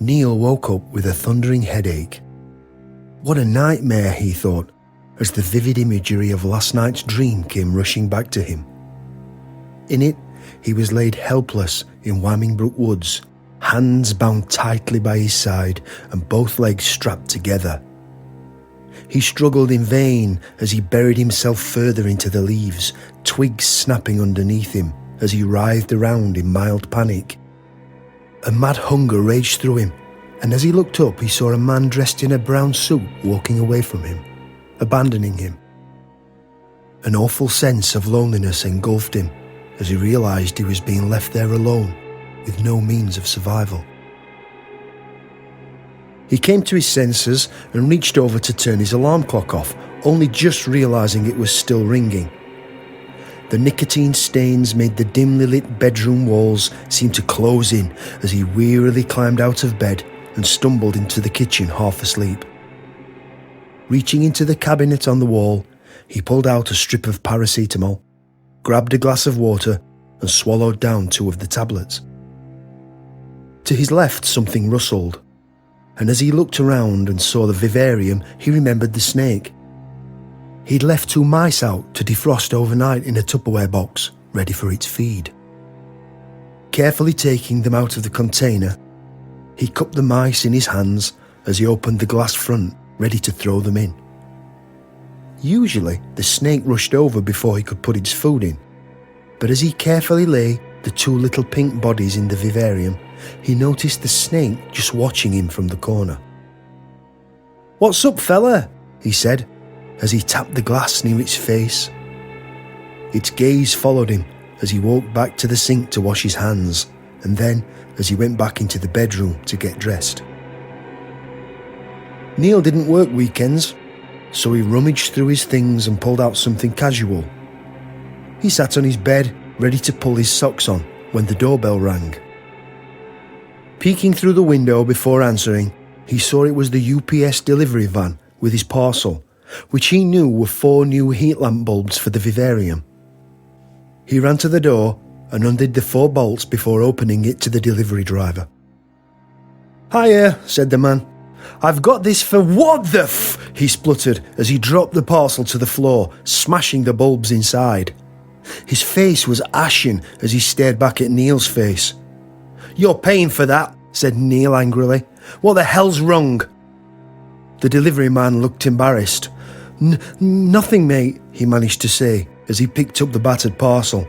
Neil woke up with a thundering headache. What a nightmare, he thought, as the vivid imagery of last night's dream came rushing back to him. In it, he was laid helpless in Wymmingbrook Woods, hands bound tightly by his side and both legs strapped together. He struggled in vain as he buried himself further into the leaves, twigs snapping underneath him as he writhed around in mild panic. A mad hunger raged through him, and as he looked up, he saw a man dressed in a brown suit walking away from him, abandoning him. An awful sense of loneliness engulfed him as he realised he was being left there alone with no means of survival. He came to his senses and reached over to turn his alarm clock off, only just realising it was still ringing. The nicotine stains made the dimly lit bedroom walls seem to close in as he wearily climbed out of bed and stumbled into the kitchen half asleep. Reaching into the cabinet on the wall, he pulled out a strip of paracetamol, grabbed a glass of water and swallowed down 2 of the tablets. To his left, something rustled, and as he looked around and saw the vivarium, he remembered the snake. He'd left 2 mice out to defrost overnight in a Tupperware box, ready for its feed. Carefully taking them out of the container, he cupped the mice in his hands as he opened the glass front, ready to throw them in. Usually, the snake rushed over before he could put its food in, but as he carefully lay the 2 little pink bodies in the vivarium, he noticed the snake just watching him from the corner. "What's up, fella?" he said, as he tapped the glass near its face. Its gaze followed him as he walked back to the sink to wash his hands, and then as he went back into the bedroom to get dressed. Neil didn't work weekends, so he rummaged through his things and pulled out something casual. He sat on his bed, ready to pull his socks on, when the doorbell rang. Peeking through the window before answering, he saw it was the UPS delivery van with his parcel, which he knew were 4 new heat lamp bulbs for the vivarium. He ran to the door and undid the 4 bolts before opening it to the delivery driver. "Hiya," said the man. "I've got this for—" "What the f—" he spluttered as he dropped the parcel to the floor, smashing the bulbs inside. His face was ashen as he stared back at Neil's face. "You're paying for that," said Neil angrily. "What the hell's wrong?" The delivery man looked embarrassed. Nothing, mate," he managed to say as he picked up the battered parcel.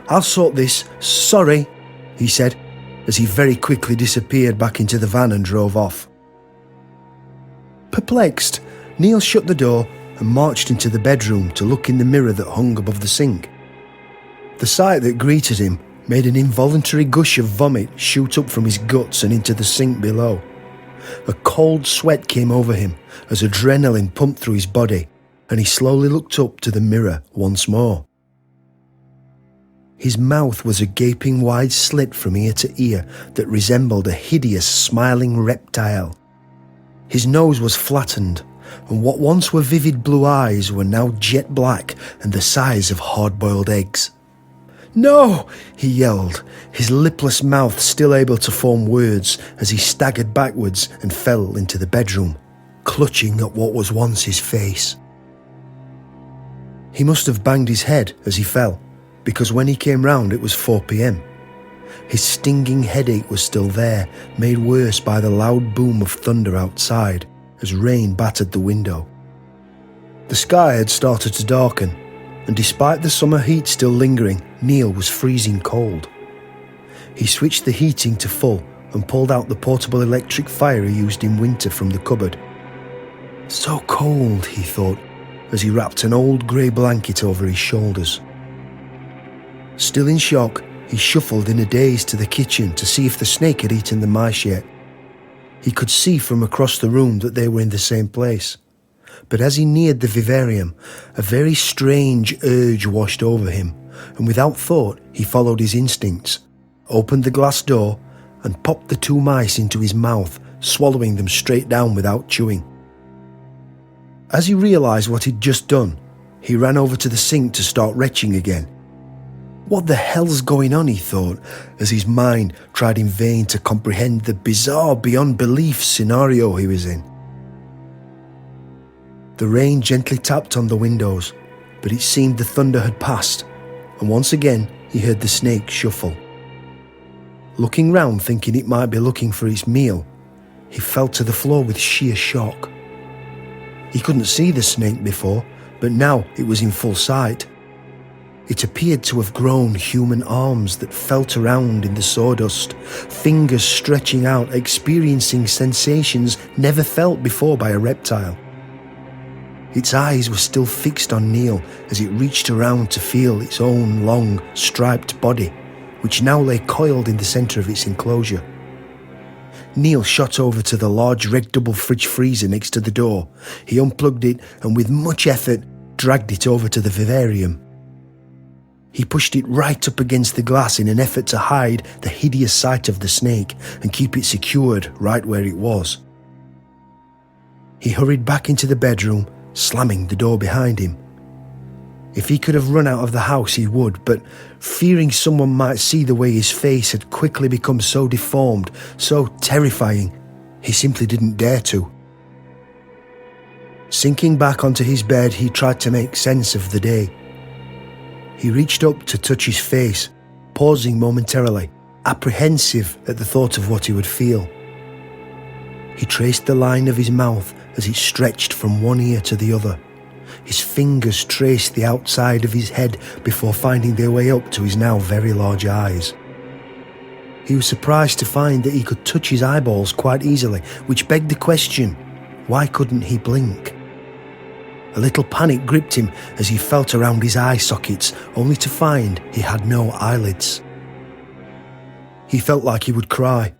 "I'll sort this. Sorry," he said as he very quickly disappeared back into the van and drove off. Perplexed, Neil shut the door and marched into the bedroom to look in the mirror that hung above the sink. The sight that greeted him made an involuntary gush of vomit shoot up from his guts and into the sink below. A cold sweat came over him as adrenaline pumped through his body, and he slowly looked up to the mirror once more. His mouth was a gaping wide slit from ear to ear that resembled a hideous smiling reptile. His nose was flattened, and what once were vivid blue eyes were now jet black and the size of hard-boiled eggs. "No!" he yelled, his lipless mouth still able to form words as he staggered backwards and fell into the bedroom, clutching at what was once his face. He must have banged his head as he fell, because when he came round it was 4 p.m. His stinging headache was still there, made worse by the loud boom of thunder outside as rain battered the window. The sky had started to darken, and despite the summer heat still lingering, Neil was freezing cold. He switched the heating to full and pulled out the portable electric fire he used in winter from the cupboard. So cold, he thought, as he wrapped an old grey blanket over his shoulders. Still in shock, he shuffled in a daze to the kitchen to see if the snake had eaten the mice yet. He could see from across the room that they were in the same place. But as he neared the vivarium, a very strange urge washed over him, and without thought he followed his instincts, opened the glass door and popped the 2 mice into his mouth, swallowing them straight down without chewing. As he realised what he'd just done, he ran over to the sink to start retching again. What the hell's going on, he thought, as his mind tried in vain to comprehend the bizarre, beyond belief scenario he was in. The rain gently tapped on the windows, but it seemed the thunder had passed, and once again he heard the snake shuffle. Looking round, thinking it might be looking for its meal, he fell to the floor with sheer shock. He couldn't see the snake before, but now it was in full sight. It appeared to have grown human arms that felt around in the sawdust, fingers stretching out, experiencing sensations never felt before by a reptile. Its eyes were still fixed on Neil as it reached around to feel its own long, striped body, which now lay coiled in the centre of its enclosure. Neil shot over to the large red double fridge freezer next to the door. He unplugged it and with much effort dragged it over to the vivarium. He pushed it right up against the glass in an effort to hide the hideous sight of the snake and keep it secured right where it was. He hurried back into the bedroom, slamming the door behind him. If he could have run out of the house, he would, but fearing someone might see the way his face had quickly become so deformed, so terrifying, he simply didn't dare to. Sinking back onto his bed, he tried to make sense of the day. He reached up to touch his face, pausing momentarily, apprehensive at the thought of what he would feel. He traced the line of his mouth as it stretched from one ear to the other. His fingers traced the outside of his head before finding their way up to his now very large eyes. He was surprised to find that he could touch his eyeballs quite easily, which begged the question, why couldn't he blink? A little panic gripped him as he felt around his eye sockets, only to find he had no eyelids. He felt like he would cry,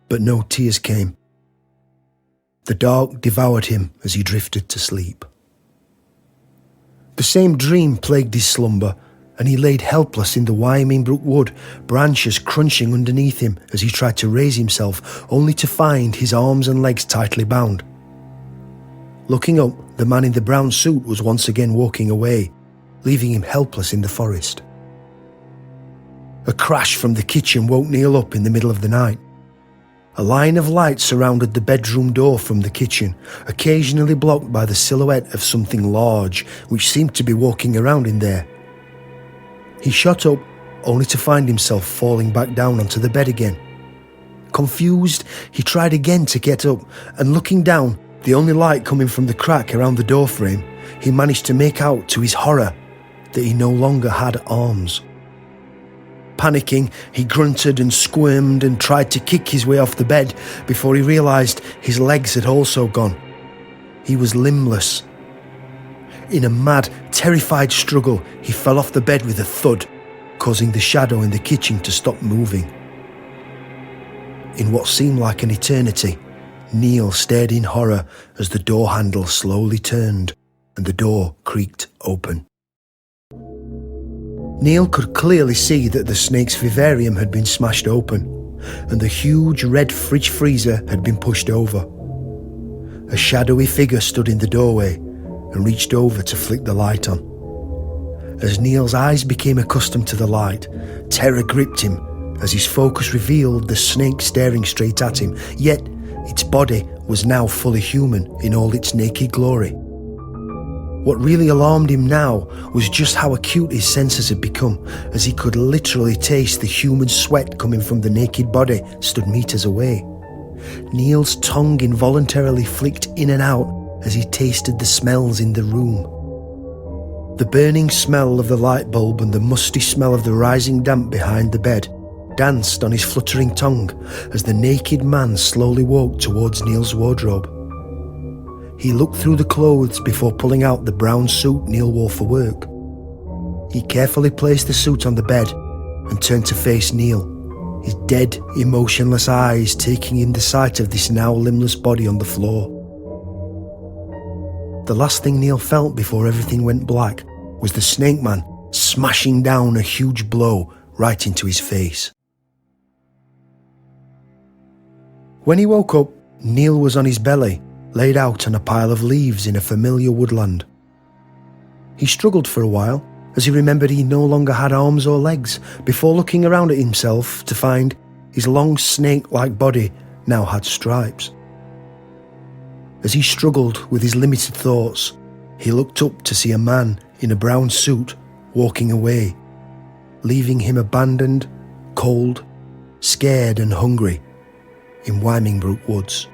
but no tears came. The dark devoured him as he drifted to sleep. The same dream plagued his slumber, and he laid helpless in the Wyoming Brook wood, branches crunching underneath him as he tried to raise himself, only to find his arms and legs tightly bound. Looking up, the man in the brown suit was once again walking away, leaving him helpless in the forest. A crash from the kitchen woke Neil up in the middle of the night. A line of light surrounded the bedroom door from the kitchen, occasionally blocked by the silhouette of something large which seemed to be walking around in there. He shot up, only to find himself falling back down onto the bed again. Confused, he tried again to get up, and looking down, the only light coming from the crack around the doorframe, he managed to make out to his horror that he no longer had arms. Panicking, he grunted and squirmed and tried to kick his way off the bed before he realised his legs had also gone. He was limbless. In a mad, terrified struggle, he fell off the bed with a thud, causing the shadow in the kitchen to stop moving. In what seemed like an eternity, Neil stared in horror as the door handle slowly turned and the door creaked open. Neil could clearly see that the snake's vivarium had been smashed open and the huge red fridge freezer had been pushed over. A shadowy figure stood in the doorway and reached over to flick the light on. As Neil's eyes became accustomed to the light, terror gripped him as his focus revealed the snake staring straight at him, yet its body was now fully human in all its naked glory. What really alarmed him now was just how acute his senses had become, as he could literally taste the human sweat coming from the naked body stood meters away. Neil's tongue involuntarily flicked in and out as he tasted the smells in the room. The burning smell of the light bulb and the musty smell of the rising damp behind the bed danced on his fluttering tongue as the naked man slowly walked towards Neil's wardrobe. He looked through the clothes before pulling out the brown suit Neil wore for work. He carefully placed the suit on the bed and turned to face Neil, his dead, emotionless eyes taking in the sight of this now limbless body on the floor. The last thing Neil felt before everything went black was the snake man smashing down a huge blow right into his face. When he woke up, Neil was on his belly, laid out on a pile of leaves in a familiar woodland. He struggled for a while, as he remembered he no longer had arms or legs, before looking around at himself to find his long snake-like body now had stripes. As he struggled with his limited thoughts, he looked up to see a man in a brown suit walking away, leaving him abandoned, cold, scared and hungry in Wymingbrook Woods.